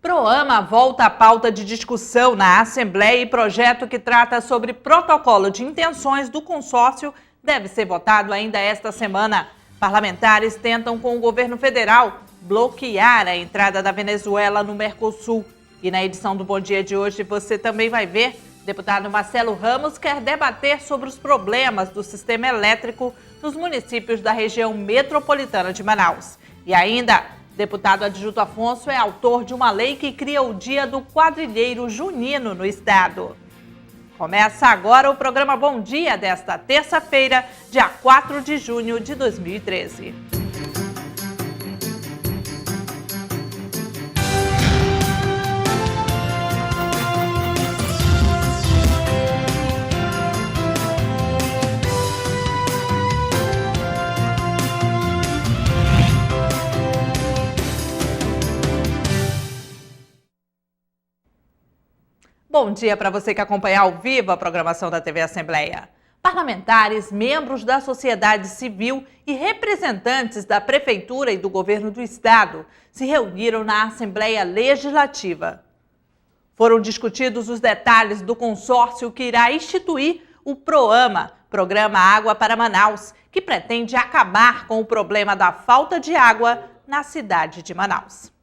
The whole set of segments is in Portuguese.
PROAMA volta à pauta de discussão na Assembleia e projeto que trata sobre protocolo de intenções do consórcio deve ser votado ainda esta semana. Parlamentares tentam com o governo federal bloquear a entrada da Venezuela no Mercosul. E na edição do Bom Dia de hoje você também vai ver, deputado Marcelo Ramos quer debater sobre os problemas do sistema elétrico nos municípios da região metropolitana de Manaus. E ainda, deputado Adjuto Afonso é autor de uma lei que cria o Dia do Quadrilheiro Junino no estado. Começa agora o programa Bom Dia desta terça-feira, dia 4 de junho de 2013. Bom dia para você que acompanha ao vivo a programação da TV Assembleia. Parlamentares, membros da sociedade civil e representantes da Prefeitura e do Governo do Estado se reuniram na Assembleia Legislativa. Foram discutidos os detalhes do consórcio que irá instituir o PROAMA, Programa Água para Manaus, que pretende acabar com o problema da falta de água na cidade de Manaus.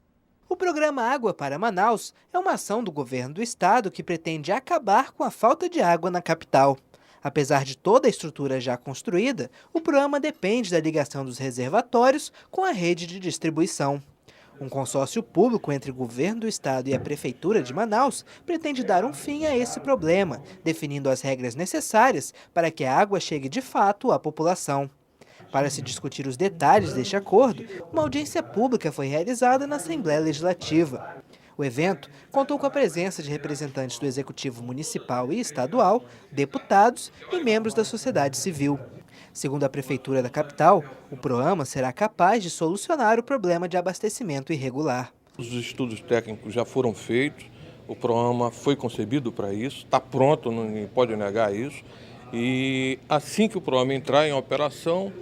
O programa Água para Manaus é uma ação do governo do estado que pretende acabar com a falta de água na capital. Apesar de toda a estrutura já construída, o programa depende da ligação dos reservatórios com a rede de distribuição. Um consórcio público entre o governo do estado e a prefeitura de Manaus pretende dar um fim a esse problema, definindo as regras necessárias para que a água chegue de fato à população. Para se discutir os detalhes deste acordo, uma audiência pública foi realizada na Assembleia Legislativa. O evento contou com a presença de representantes do Executivo Municipal e Estadual, deputados e membros da sociedade civil. Segundo a Prefeitura da capital, o PROAMA será capaz de solucionar o problema de abastecimento irregular. Os estudos técnicos já foram feitos, o PROAMA foi concebido para isso, está pronto, não pode negar isso. E assim que o PROAMA entrar em operação,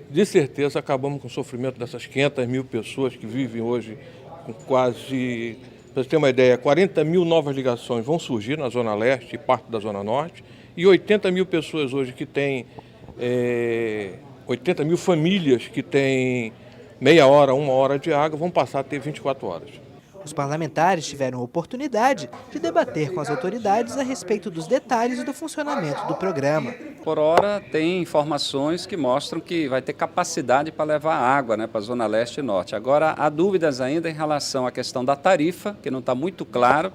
de certeza acabamos com o sofrimento dessas 500 mil pessoas que vivem hoje com quase, para você ter uma ideia, 40 mil novas ligações vão surgir na Zona Leste e parte da Zona Norte, e 80 mil pessoas hoje que têm, 80 mil famílias que têm meia hora, uma hora de água, vão passar a ter 24 horas. Os parlamentares tiveram a oportunidade de debater com as autoridades a respeito dos detalhes do funcionamento do programa. Por hora, tem informações que mostram que vai ter capacidade para levar água, para a Zona Leste e Norte. Agora, há dúvidas ainda em relação à questão da tarifa, que não está muito claro.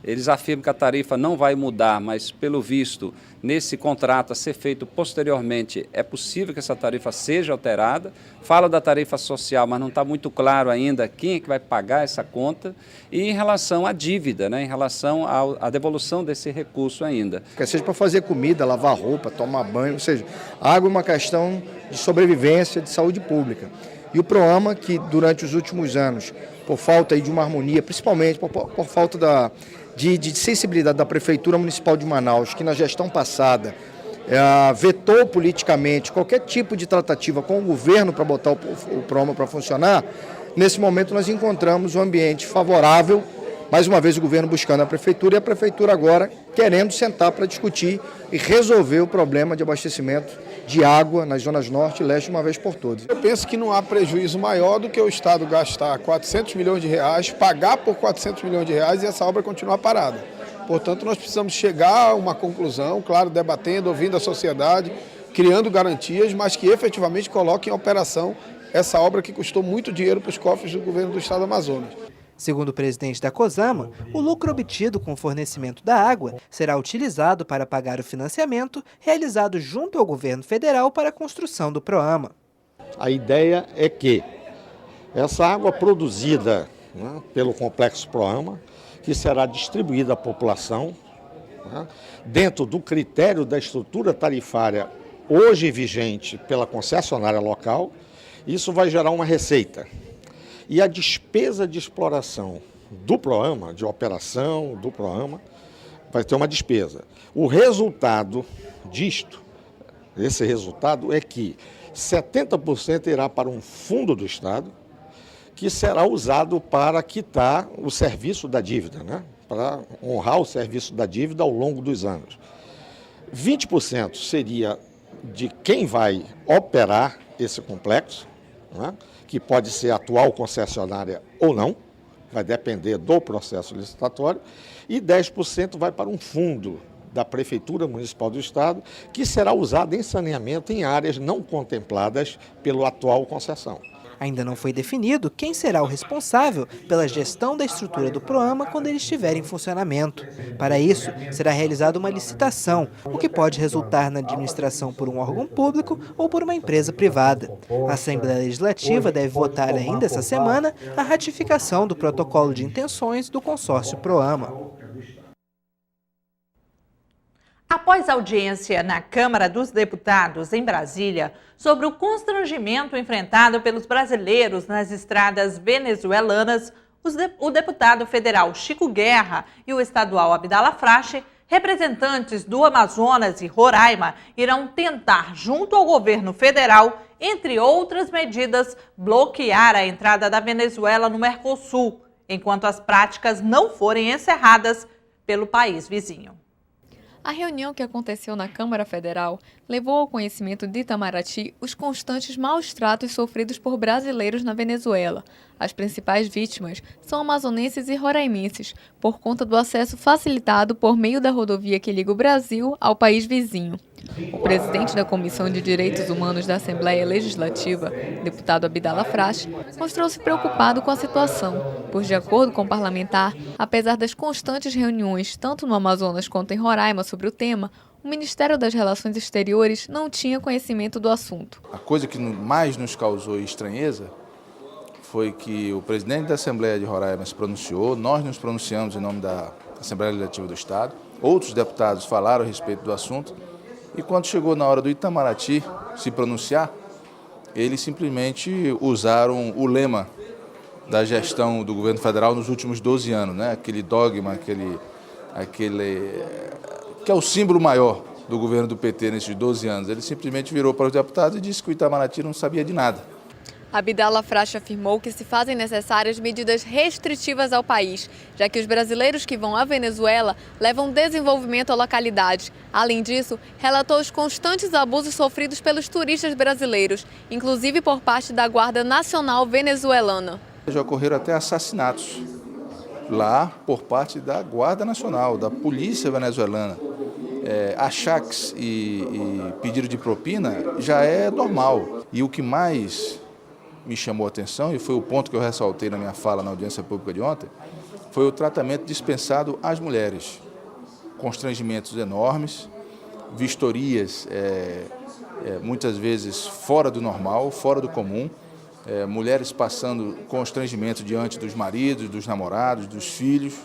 Eles afirmam que a tarifa não vai mudar, mas, pelo visto, nesse contrato a ser feito posteriormente, é possível que essa tarifa seja alterada. Fala da tarifa social, mas não está muito claro ainda quem é que vai pagar essa conta. E em relação à dívida, em relação à devolução desse recurso ainda. Quer seja para fazer comida, lavar roupa, tomar banho, ou seja, a água é uma questão de sobrevivência, de saúde pública. E o PROAMA, que durante os últimos anos, por falta de uma harmonia, principalmente por falta de sensibilidade da Prefeitura Municipal de Manaus, que na gestão passada vetou politicamente qualquer tipo de tratativa com o governo para botar o PROAMA para funcionar, nesse momento nós encontramos um ambiente favorável, mais uma vez o governo buscando a Prefeitura e a Prefeitura agora querendo sentar para discutir e resolver o problema de abastecimento de água nas zonas norte e leste uma vez por todas. Eu penso que não há prejuízo maior do que o Estado gastar 400 milhões de reais, pagar por 400 milhões de reais e essa obra continuar parada. Portanto, nós precisamos chegar a uma conclusão, claro, debatendo, ouvindo a sociedade, criando garantias, mas que efetivamente coloque em operação essa obra que custou muito dinheiro para os cofres do governo do Estado do Amazonas. Segundo o presidente da COSAMA, o lucro obtido com o fornecimento da água será utilizado para pagar o financiamento realizado junto ao governo federal para a construção do PROAMA. A ideia é que essa água produzida pelo complexo PROAMA, que será distribuída à população, dentro do critério da estrutura tarifária hoje vigente pela concessionária local, isso vai gerar uma receita. E a despesa de exploração do PROAMA, de operação do PROAMA, vai ter uma despesa. O resultado disto, esse resultado é que 70% irá para um fundo do Estado que será usado para quitar o serviço da dívida, né? Para honrar o serviço da dívida ao longo dos anos. 20% seria de quem vai operar esse complexo, né? Que pode ser a atual concessionária ou não, vai depender do processo licitatório, e 10% vai para um fundo da Prefeitura Municipal do Estado, que será usado em saneamento em áreas não contempladas pela atual concessão. Ainda não foi definido quem será o responsável pela gestão da estrutura do Proama quando ele estiver em funcionamento. Para isso, será realizada uma licitação, o que pode resultar na administração por um órgão público ou por uma empresa privada. A Assembleia Legislativa deve votar ainda essa semana a ratificação do protocolo de intenções do consórcio Proama. Após audiência na Câmara dos Deputados, em Brasília, sobre o constrangimento enfrentado pelos brasileiros nas estradas venezuelanas, o deputado federal Chico Guerra e o estadual Abdala Frache, representantes do Amazonas e Roraima, irão tentar, junto ao governo federal, entre outras medidas, bloquear a entrada da Venezuela no Mercosul, enquanto as práticas não forem encerradas pelo país vizinho. A reunião que aconteceu na Câmara Federal levou ao conhecimento de Itamaraty os constantes maus-tratos sofridos por brasileiros na Venezuela. As principais vítimas são amazonenses e roraimenses, por conta do acesso facilitado por meio da rodovia que liga o Brasil ao país vizinho. O presidente da Comissão de Direitos Humanos da Assembleia Legislativa, deputado Abdala Frache, mostrou-se preocupado com a situação, pois, de acordo com o parlamentar, apesar das constantes reuniões tanto no Amazonas quanto em Roraima sobre o tema, o Ministério das Relações Exteriores não tinha conhecimento do assunto. A coisa que mais nos causou estranheza foi que o presidente da Assembleia de Roraima se pronunciou, nós nos pronunciamos em nome da Assembleia Legislativa do Estado, outros deputados falaram a respeito do assunto, e quando chegou na hora do Itamaraty se pronunciar, eles simplesmente usaram o lema da gestão do governo federal nos últimos 12 anos, né? Aquele dogma, aquele que é o símbolo maior do governo do PT nesses 12 anos. Ele simplesmente virou para os deputados e disse que o Itamaraty não sabia de nada. Abdala Frache afirmou que se fazem necessárias medidas restritivas ao país, já que os brasileiros que vão à Venezuela levam desenvolvimento à localidade. Além disso, relatou os constantes abusos sofridos pelos turistas brasileiros, inclusive por parte da Guarda Nacional venezuelana. Já ocorreram até assassinatos lá por parte da Guarda Nacional, da Polícia Venezuelana. Achaques e pedido de propina já é normal. E o que mais me chamou a atenção, e foi o ponto que eu ressaltei na minha fala na audiência pública de ontem, foi o tratamento dispensado às mulheres. Constrangimentos enormes, vistorias muitas vezes fora do normal, fora do comum, mulheres passando constrangimento diante dos maridos, dos namorados, dos filhos,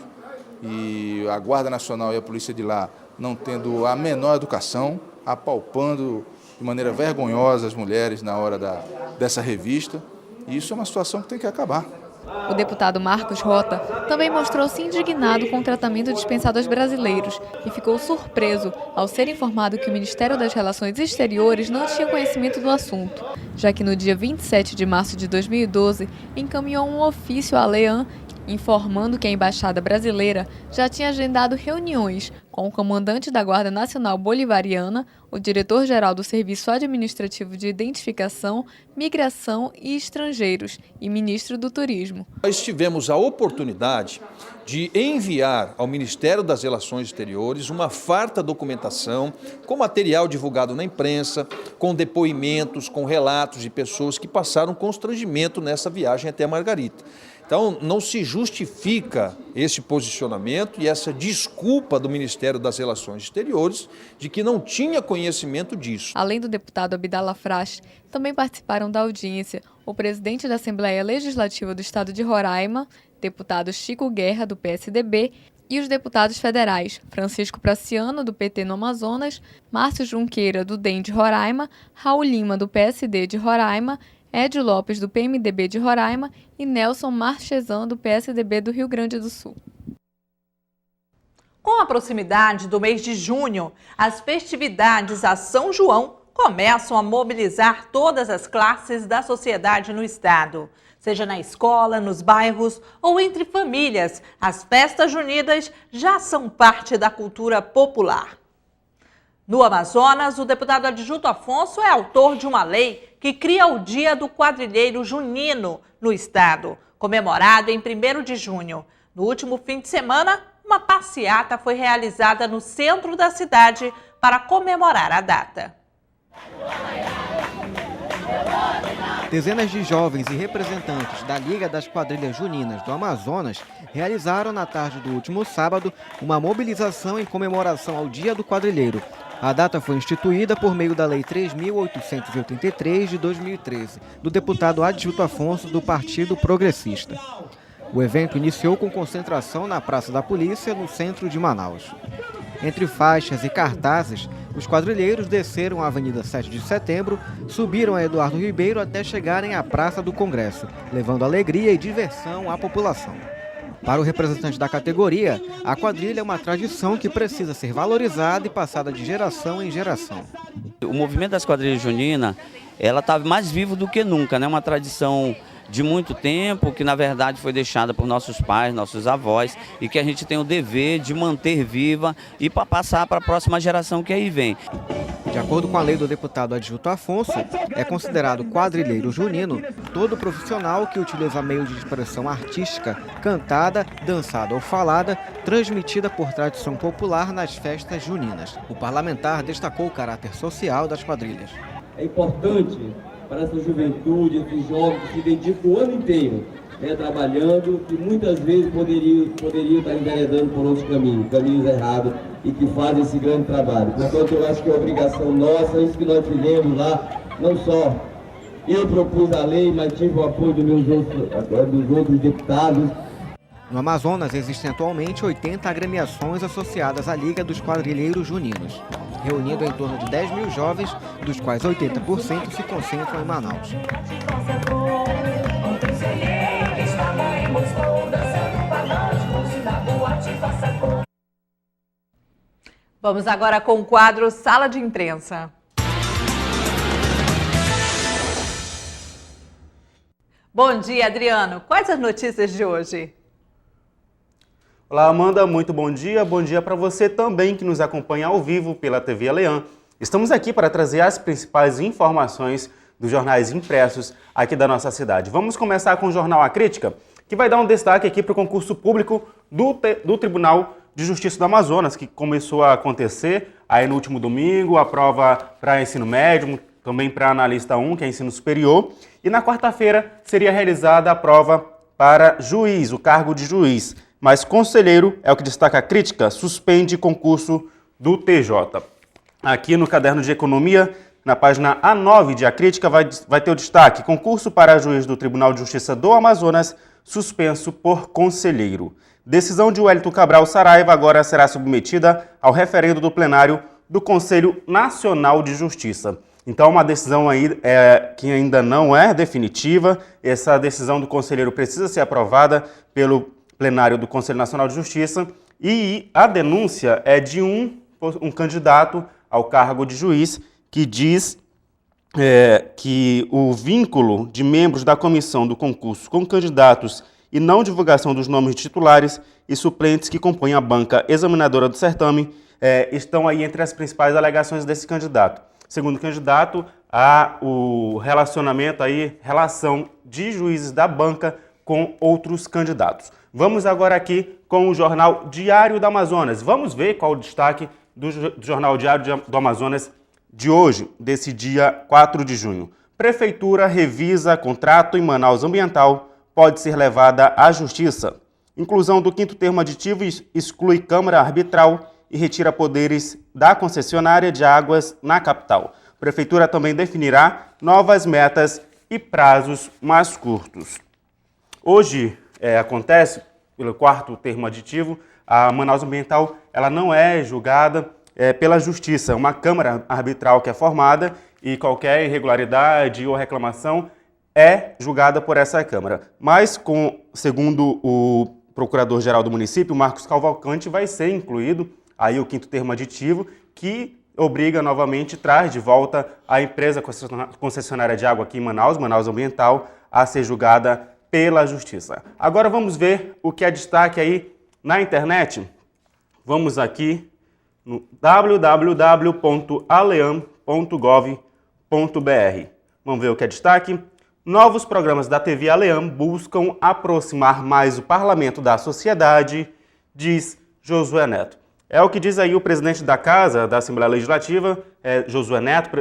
e a Guarda Nacional e a polícia de lá não tendo a menor educação, apalpando de maneira vergonhosa as mulheres na hora dessa revista. E isso é uma situação que tem que acabar. O deputado Marcos Rota também mostrou-se indignado com o tratamento dispensado aos brasileiros e ficou surpreso ao ser informado que o Ministério das Relações Exteriores não tinha conhecimento do assunto, já que no dia 27 de março de 2012 encaminhou um ofício à ALEAN informando que a Embaixada Brasileira já tinha agendado reuniões com o comandante da Guarda Nacional Bolivariana, o diretor-geral do Serviço Administrativo de Identificação, Migração e Estrangeiros e ministro do Turismo. Nós tivemos a oportunidade de enviar ao Ministério das Relações Exteriores uma farta documentação com material divulgado na imprensa, com depoimentos, com relatos de pessoas que passaram constrangimento nessa viagem até Margarita. Então, não se justifica esse posicionamento e essa desculpa do Ministério das Relações Exteriores de que não tinha conhecimento disso. Além do deputado Abdala Frache, também participaram da audiência o presidente da Assembleia Legislativa do Estado de Roraima, deputado Chico Guerra, do PSDB, e os deputados federais Francisco Praciano, do PT no Amazonas, Márcio Junqueira, do DEM de Roraima, Raul Lima, do PSD de Roraima, Edio Lopes, do PMDB de Roraima, e Nelson Marchesan, do PSDB do Rio Grande do Sul. Com a proximidade do mês de junho, as festividades a São João começam a mobilizar todas as classes da sociedade no estado. Seja na escola, nos bairros ou entre famílias, as festas juninas já são parte da cultura popular. No Amazonas, o deputado Adjunto Afonso é autor de uma lei que cria o Dia do Quadrilheiro Junino no estado, comemorado em 1º de junho. No último fim de semana, uma passeata foi realizada no centro da cidade para comemorar a data. Dezenas de jovens e representantes da Liga das Quadrilhas Juninas do Amazonas realizaram na tarde do último sábado uma mobilização em comemoração ao Dia do Quadrilheiro. A data foi instituída por meio da Lei 3.883 de 2013, do deputado Adjunto Afonso, do Partido Progressista. O evento iniciou com concentração na Praça da Polícia, no centro de Manaus. Entre faixas e cartazes, os quadrilheiros desceram a Avenida 7 de Setembro, subiram a Eduardo Ribeiro até chegarem à Praça do Congresso, levando alegria e diversão à população. Para o representante da categoria, a quadrilha é uma tradição que precisa ser valorizada e passada de geração em geração. O movimento das quadrilhas juninas, ela está mais vivo do que nunca, né? Uma tradição de muito tempo, que na verdade foi deixada por nossos pais, nossos avós, e que a gente tem o dever de manter viva e para passar para a próxima geração que aí vem. De acordo com a lei do deputado Adjunto Afonso, é considerado quadrilheiro junino todo profissional que utiliza meio de expressão artística, cantada, dançada ou falada, transmitida por tradição popular nas festas juninas. O parlamentar destacou o caráter social das quadrilhas. É importante para essa juventude, esses jovens que se dedicam o ano inteiro, trabalhando, que muitas vezes poderiam estar enveredando por outros caminhos errados, e que fazem esse grande trabalho. Portanto, eu acho que é obrigação nossa, isso que nós fizemos lá, não só eu propus a lei, mas tive o apoio dos outros deputados. No Amazonas existem atualmente 80 agremiações associadas à Liga dos Quadrilheiros Juninos, reunindo em torno de 10 mil jovens, dos quais 80% se concentram em Manaus. Vamos agora com o quadro Sala de Imprensa. Bom dia, Adriano. Quais as notícias de hoje? Olá, Amanda, muito bom dia para você também que nos acompanha ao vivo pela TV Aleã. Estamos aqui para trazer as principais informações dos jornais impressos aqui da nossa cidade. Vamos começar com o jornal A Crítica, que vai dar um destaque aqui para o concurso público do Tribunal de Justiça do Amazonas, que começou a acontecer aí no último domingo, a prova para ensino médio, também para analista 1, que é ensino superior, e na quarta-feira seria realizada a prova para juiz, o cargo de juiz. Mas conselheiro, é o que destaca a Crítica, suspende concurso do TJ. Aqui no caderno de economia, na página A9 de A Crítica, vai ter o destaque: concurso para juiz do Tribunal de Justiça do Amazonas, suspenso por conselheiro. Decisão de Wellington Cabral Saraiva agora será submetida ao referendo do plenário do Conselho Nacional de Justiça. Então, uma decisão aí que ainda não é definitiva. Essa decisão do conselheiro precisa ser aprovada pelo plenário do Conselho Nacional de Justiça, e a denúncia é de um candidato ao cargo de juiz que diz que o vínculo de membros da comissão do concurso com candidatos e não divulgação dos nomes de titulares e suplentes que compõem a banca examinadora do certame estão aí entre as principais alegações desse candidato. Segundo o candidato, há o relação de juízes da banca com outros candidatos. Vamos agora aqui com o jornal Diário do Amazonas. Vamos ver qual o destaque do jornal Diário do Amazonas de hoje, desse dia 4 de junho. Prefeitura revisa contrato em Manaus Ambiental, pode ser levada à justiça. Inclusão do 5º termo aditivo exclui Câmara Arbitral e retira poderes da concessionária de águas na capital. Prefeitura também definirá novas metas e prazos mais curtos. Hoje acontece, pelo 4º termo aditivo, a Manaus Ambiental ela não é julgada pela Justiça. Uma Câmara Arbitral que é formada e qualquer irregularidade ou reclamação é julgada por essa Câmara. Mas, segundo o Procurador-Geral do município, Marcos Cavalcante, vai ser incluído aí o 5º termo aditivo, que obriga novamente, traz de volta a empresa concessionária de água aqui em Manaus, Manaus Ambiental, a ser julgada pela Justiça. Agora vamos ver o que é destaque aí na internet. Vamos aqui no www.aleam.gov.br. Vamos ver o que é destaque. Novos programas da TV Aleam buscam aproximar mais o parlamento da sociedade, diz Josué Neto. É o que diz aí o presidente da Casa, da Assembleia Legislativa, Josué Neto,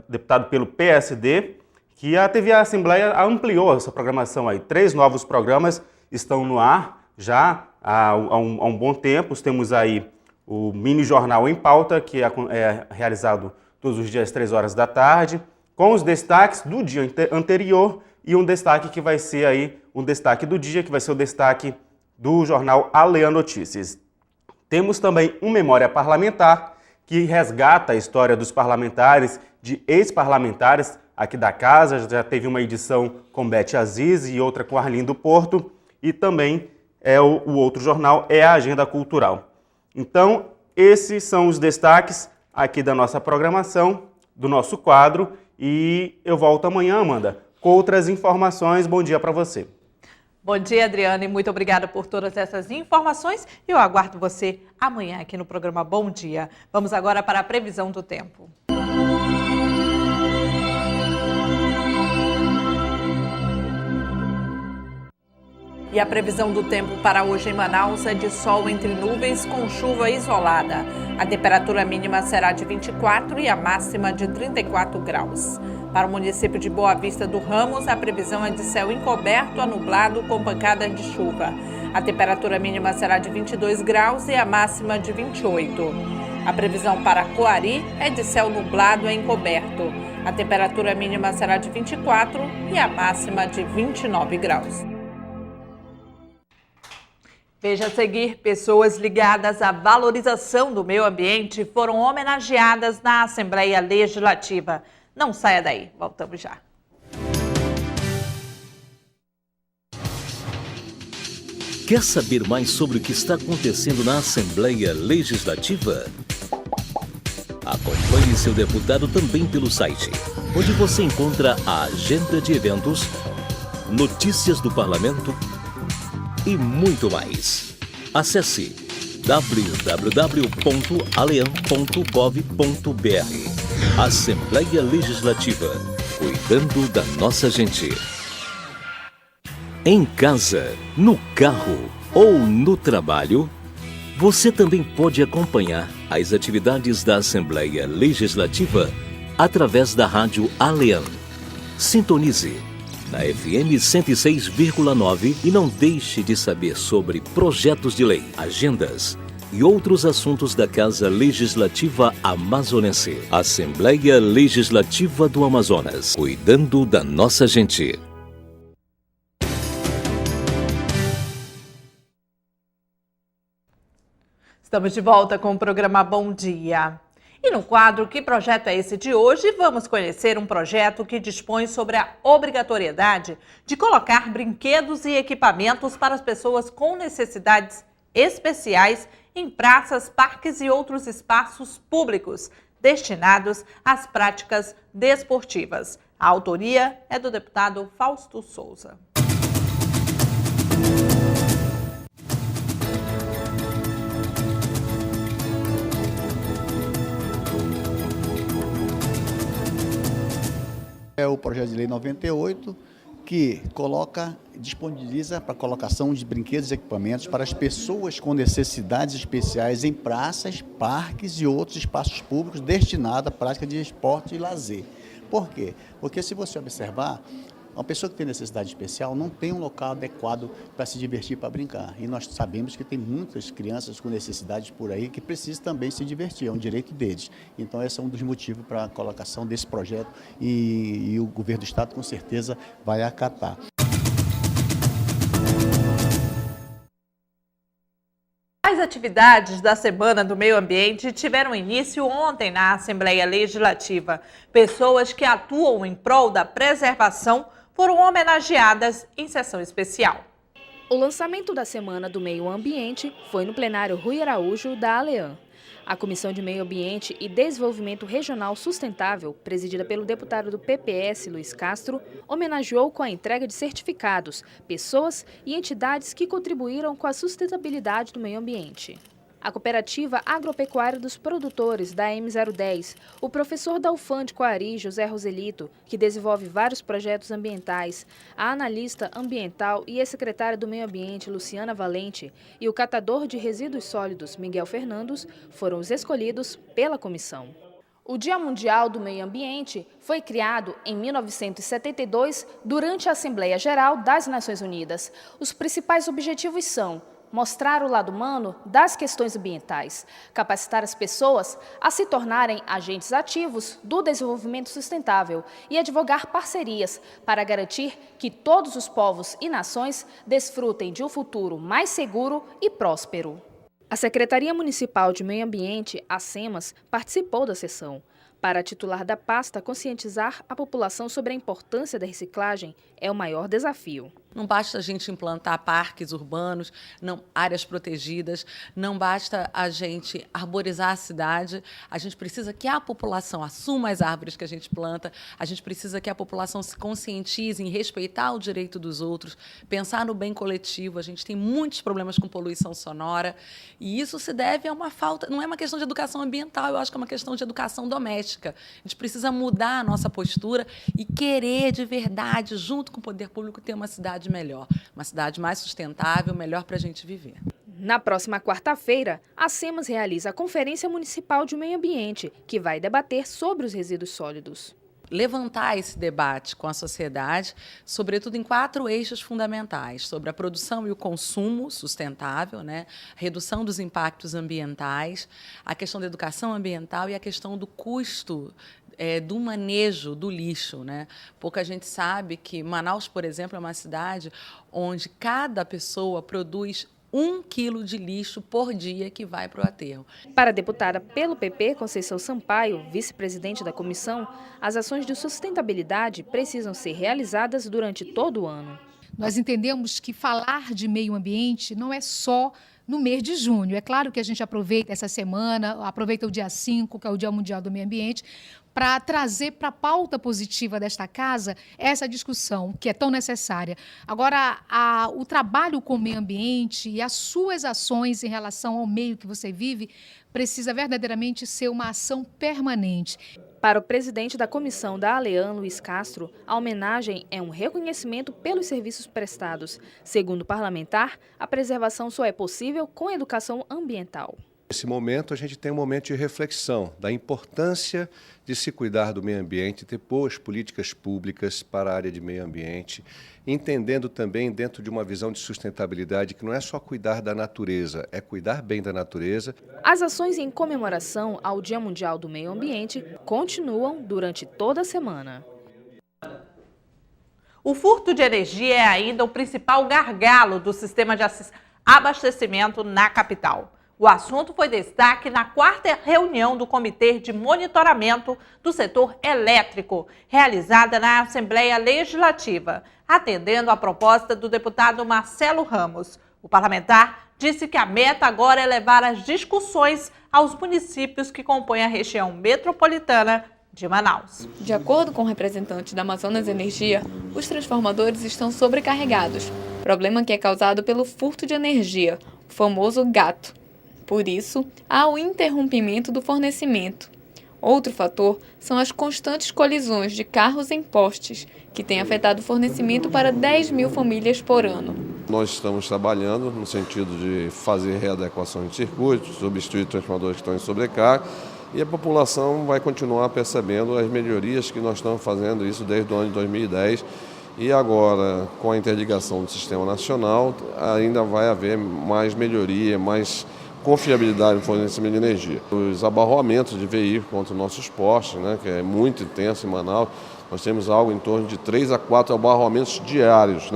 deputado pelo PSD, que a TV Assembleia ampliou essa programação aí. 3 novos programas estão no ar já há um bom tempo. Temos aí o Mini Jornal em Pauta, que é realizado todos os dias às 3 horas da tarde, com os destaques do dia anterior e um destaque que vai ser aí, um destaque do dia, que vai ser o destaque do jornal Aleam Notícias. Temos também um Memória Parlamentar, que resgata a história dos parlamentares, de ex-parlamentares aqui da casa. Já teve uma edição com Bete Aziz e outra com Arlindo Porto. E também o outro jornal é a Agenda Cultural. Então, esses são os destaques aqui da nossa programação, do nosso quadro. E eu volto amanhã, Amanda, com outras informações. Bom dia para você. Bom dia, Adriana, e muito obrigada por todas essas informações. Eu aguardo você amanhã aqui no programa Bom Dia. Vamos agora para a previsão do tempo. E a previsão do tempo para hoje em Manaus é de sol entre nuvens com chuva isolada. A temperatura mínima será de 24 e a máxima de 34 graus. Para o município de Boa Vista do Ramos, a previsão é de céu encoberto a nublado com pancadas de chuva. A temperatura mínima será de 22 graus e a máxima de 28. A previsão para Coari é de céu nublado a encoberto. A temperatura mínima será de 24 e a máxima de 29 graus. Veja a seguir, pessoas ligadas à valorização do meio ambiente foram homenageadas na Assembleia Legislativa. Não saia daí, voltamos já. Quer saber mais sobre o que está acontecendo na Assembleia Legislativa? Acompanhe seu deputado também pelo site, onde você encontra a agenda de eventos, notícias do parlamento e muito mais. Acesse www.aleam.gov.br. Assembleia Legislativa, cuidando da nossa gente. Em casa, no carro ou no trabalho, você também pode acompanhar as atividades da Assembleia Legislativa através da rádio Aleam. Sintonize na FM 106,9 e não deixe de saber sobre projetos de lei, agendas e outros assuntos da Casa Legislativa Amazonense. Assembleia Legislativa do Amazonas, cuidando da nossa gente. Estamos de volta com o programa Bom Dia. E no quadro Que Projeto é Esse de hoje, vamos conhecer um projeto que dispõe sobre a obrigatoriedade de colocar brinquedos e equipamentos para as pessoas com necessidades especiais em praças, parques e outros espaços públicos destinados às práticas desportivas. A autoria é do deputado Fausto Souza. É o projeto de lei 98, que disponibiliza para colocação de brinquedos e equipamentos para as pessoas com necessidades especiais em praças, parques e outros espaços públicos destinados à prática de esporte e lazer. Por quê? Porque se você observar, uma pessoa que tem necessidade especial não tem um local adequado para se divertir, para brincar. E nós sabemos que tem muitas crianças com necessidades por aí que precisam também se divertir, é um direito deles. Então esse é um dos motivos para a colocação desse projeto e o governo do estado com certeza vai acatar. As atividades da Semana do Meio Ambiente tiveram início ontem na Assembleia Legislativa. Pessoas que atuam em prol da preservação foram homenageadas em sessão especial. O lançamento da Semana do Meio Ambiente foi no plenário Rui Araújo da Aleam. A Comissão de Meio Ambiente e Desenvolvimento Regional Sustentável, presidida pelo deputado do PPS, Luiz Castro, homenageou com a entrega de certificados pessoas e entidades que contribuíram com a sustentabilidade do meio ambiente. A Cooperativa Agropecuária dos Produtores, da M010, o professor da UFAM de Coari, José Roselito, que desenvolve vários projetos ambientais, a analista ambiental e ex-secretária do Meio Ambiente, Luciana Valente, e o catador de resíduos sólidos, Miguel Fernandos, foram os escolhidos pela comissão. O Dia Mundial do Meio Ambiente foi criado em 1972 durante a Assembleia Geral das Nações Unidas. Os principais objetivos são mostrar o lado humano das questões ambientais, capacitar as pessoas a se tornarem agentes ativos do desenvolvimento sustentável e advogar parcerias para garantir que todos os povos e nações desfrutem de um futuro mais seguro e próspero. A Secretaria Municipal de Meio Ambiente, a SEMAS, participou da sessão. Para a titular da pasta, conscientizar a população sobre a importância da reciclagem é o maior desafio. Não basta a gente implantar parques urbanos, áreas protegidas, não basta a gente arborizar a cidade, a gente precisa que a população assuma as árvores que a gente planta, a gente precisa que a população se conscientize em respeitar o direito dos outros, pensar no bem coletivo. A gente tem muitos problemas com poluição sonora e isso se deve a uma falta, não é uma questão de educação ambiental, eu acho que é uma questão de educação doméstica. A gente precisa mudar a nossa postura e querer de verdade, junto com o poder público, ter uma cidade melhor, uma cidade mais sustentável, melhor para a gente viver. Na próxima quarta-feira, a SEMAS realiza a Conferência Municipal de Meio Ambiente, que vai debater sobre os resíduos sólidos. Levantar esse debate com a sociedade, sobretudo em 4 eixos fundamentais, sobre a produção e o consumo sustentável, a redução dos impactos ambientais, a questão da educação ambiental e a questão do custo do manejo do lixo. Pouca gente sabe que Manaus, por exemplo, é uma cidade onde cada pessoa produz 1 quilo de lixo por dia que vai para o aterro. Para a deputada pelo PP, Conceição Sampaio, vice-presidente da comissão, as ações de sustentabilidade precisam ser realizadas durante todo o ano. Nós entendemos que falar de meio ambiente não é só no mês de junho. É claro que a gente aproveita essa semana, aproveita o dia 5, que é o Dia Mundial do Meio Ambiente, para trazer para a pauta positiva desta casa essa discussão que é tão necessária. Agora, o trabalho com o meio ambiente e as suas ações em relação ao meio que você vive precisa verdadeiramente ser uma ação permanente. Para o presidente da comissão da ALEAN, Luiz Castro, a homenagem é um reconhecimento pelos serviços prestados. Segundo o parlamentar, a preservação só é possível com a educação ambiental. Nesse momento, a gente tem um momento de reflexão da importância de se cuidar do meio ambiente, ter boas políticas públicas para a área de meio ambiente, entendendo também dentro de uma visão de sustentabilidade que não é só cuidar da natureza, é cuidar bem da natureza. As ações em comemoração ao Dia Mundial do Meio Ambiente continuam durante toda a semana. O furto de energia é ainda o principal gargalo do sistema de abastecimento na capital. O assunto foi destaque na 4ª reunião do Comitê de Monitoramento do Setor Elétrico, realizada na Assembleia Legislativa, atendendo à proposta do deputado Marcelo Ramos. O parlamentar disse que a meta agora é levar as discussões aos municípios que compõem a região metropolitana de Manaus. De acordo com o representante da Amazonas Energia, os transformadores estão sobrecarregados, problema que é causado pelo furto de energia, o famoso gato. Por isso, há o interrompimento do fornecimento. Outro fator são as constantes colisões de carros em postes, que têm afetado o fornecimento para 10 mil famílias por ano. Nós estamos trabalhando no sentido de fazer readequação de circuitos, substituir transformadores que estão em sobrecarga, e a população vai continuar percebendo as melhorias que nós estamos fazendo isso desde o ano de 2010. E agora, com a interligação do Sistema Nacional, ainda vai haver mais melhoria, mais confiabilidade no fornecimento de energia. Os abarroamentos de veículos contra os nossos postes, que é muito intenso em Manaus, nós temos algo em torno de 3 a 4 abarroamentos diários.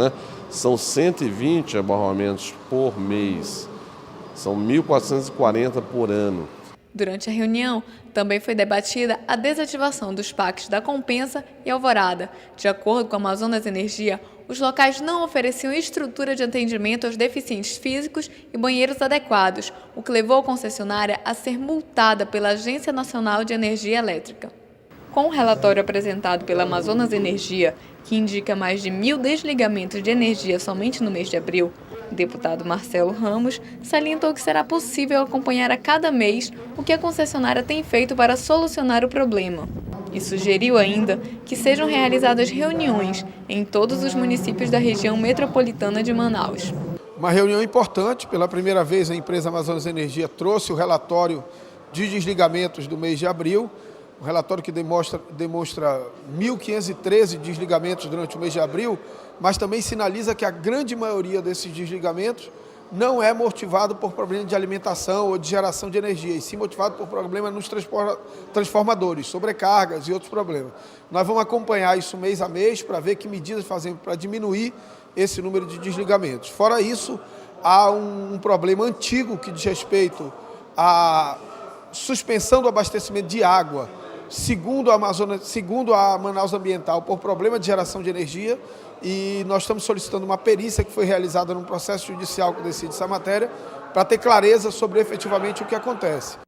São 120 abarroamentos por mês, são 1.440 por ano. Durante a reunião, também foi debatida a desativação dos parques da Compensa e Alvorada. De acordo com a Amazonas Energia, os locais não ofereciam estrutura de atendimento aos deficientes físicos e banheiros adequados, o que levou a concessionária a ser multada pela Agência Nacional de Energia Elétrica. Com o relatório apresentado pela Amazonas Energia, que indica mais de 1.000 desligamentos de energia somente no mês de abril, o deputado Marcelo Ramos salientou que será possível acompanhar a cada mês o que a concessionária tem feito para solucionar o problema. E sugeriu ainda que sejam realizadas reuniões em todos os municípios da região metropolitana de Manaus. Uma reunião importante, pela primeira vez a empresa Amazonas Energia trouxe o relatório de desligamentos do mês de abril, um relatório que demonstra 1.513 desligamentos durante o mês de abril, mas também sinaliza que a grande maioria desses desligamentos não é motivado por problema de alimentação ou de geração de energia, e sim motivado por problemas nos transformadores, sobrecargas e outros problemas. Nós vamos acompanhar isso mês a mês para ver que medidas fazemos para diminuir esse número de desligamentos. Fora isso, há um problema antigo que diz respeito à suspensão do abastecimento de água, segundo a Manaus Ambiental, por problema de geração de energia, e nós estamos solicitando uma perícia que foi realizada num processo judicial que decide essa matéria, para ter clareza sobre efetivamente o que acontece.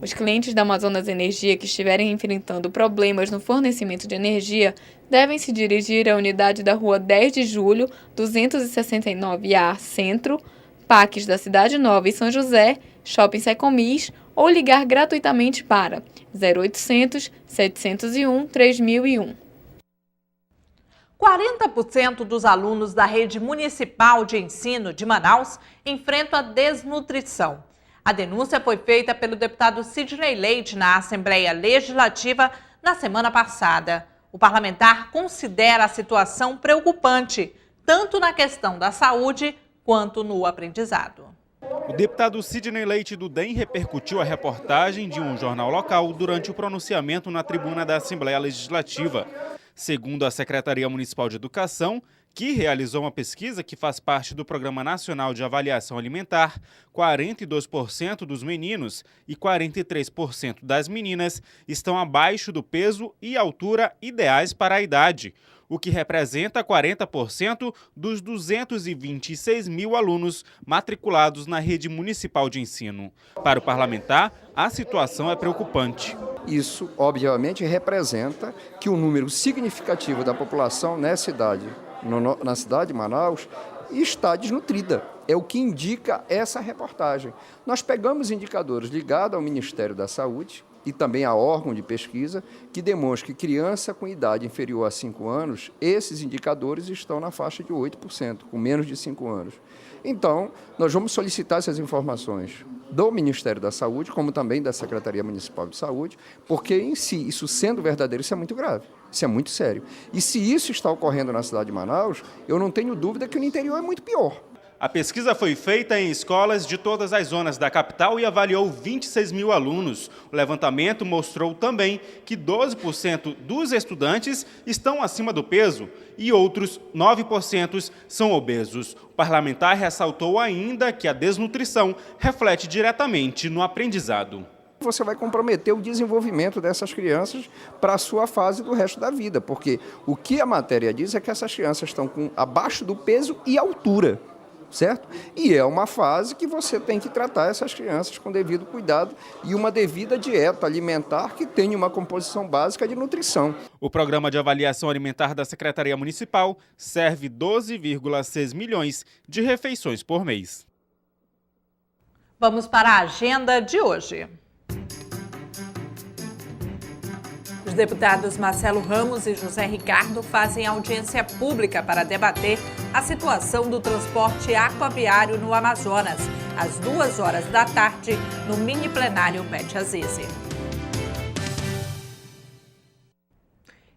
Os clientes da Amazonas Energia que estiverem enfrentando problemas no fornecimento de energia devem se dirigir à unidade da Rua 10 de Julho, 269A, Centro, Parques da Cidade Nova e São José, Shopping Secomis, ou ligar gratuitamente para 0800 701 3001. 40% dos alunos da rede municipal de ensino de Manaus enfrentam a desnutrição. A denúncia foi feita pelo deputado Sidney Leite na Assembleia Legislativa na semana passada. O parlamentar considera a situação preocupante, tanto na questão da saúde quanto no aprendizado. O deputado Sidney Leite do DEM repercutiu a reportagem de um jornal local durante o pronunciamento na tribuna da Assembleia Legislativa. Segundo a Secretaria Municipal de Educação, que realizou uma pesquisa que faz parte do Programa Nacional de Avaliação Alimentar, 42% dos meninos e 43% das meninas estão abaixo do peso e altura ideais para a idade, o que representa 40% dos 226 mil alunos matriculados na rede municipal de ensino. Para o parlamentar, a situação é preocupante. Isso, obviamente, representa que um número significativo da população na cidade de Manaus está desnutrida. É o que indica essa reportagem. Nós pegamos indicadores ligados ao Ministério da Saúde e também a órgão de pesquisa que demonstra que criança com idade inferior a 5 anos, esses indicadores estão na faixa de 8%, com menos de 5 anos. Então, nós vamos solicitar essas informações do Ministério da Saúde, como também da Secretaria Municipal de Saúde, porque em si, isso sendo verdadeiro, isso é muito grave, isso é muito sério. E se isso está ocorrendo na cidade de Manaus, eu não tenho dúvida que no interior é muito pior. A pesquisa foi feita em escolas de todas as zonas da capital e avaliou 26 mil alunos. O levantamento mostrou também que 12% dos estudantes estão acima do peso e outros 9% são obesos. O parlamentar ressaltou ainda que a desnutrição reflete diretamente no aprendizado. Você vai comprometer o desenvolvimento dessas crianças para a sua fase do resto da vida, porque o que a matéria diz é que essas crianças estão abaixo do peso e altura. Certo? E é uma fase que você tem que tratar essas crianças com devido cuidado e uma devida dieta alimentar que tenha uma composição básica de nutrição. O Programa de Avaliação Alimentar da Secretaria Municipal serve 12,6 milhões de refeições por mês. Vamos para a agenda de hoje. Os deputados Marcelo Ramos e José Ricardo fazem audiência pública para debater a situação do transporte aquaviário no Amazonas, às 14h, no mini plenário Bete Azizi.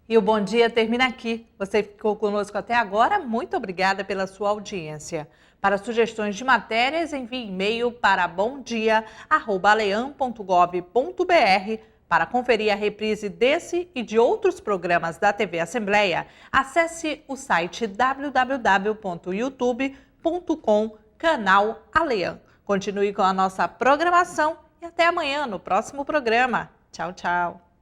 E o Bom Dia termina aqui. Você ficou conosco até agora? Muito obrigada pela sua audiência. Para sugestões de matérias, envie e-mail para bomdia@aleam.gov.br. Para conferir a reprise desse e de outros programas da TV Assembleia, acesse o site www.youtube.com/canal Aleam. Continue com a nossa programação e até amanhã no próximo programa. Tchau, tchau.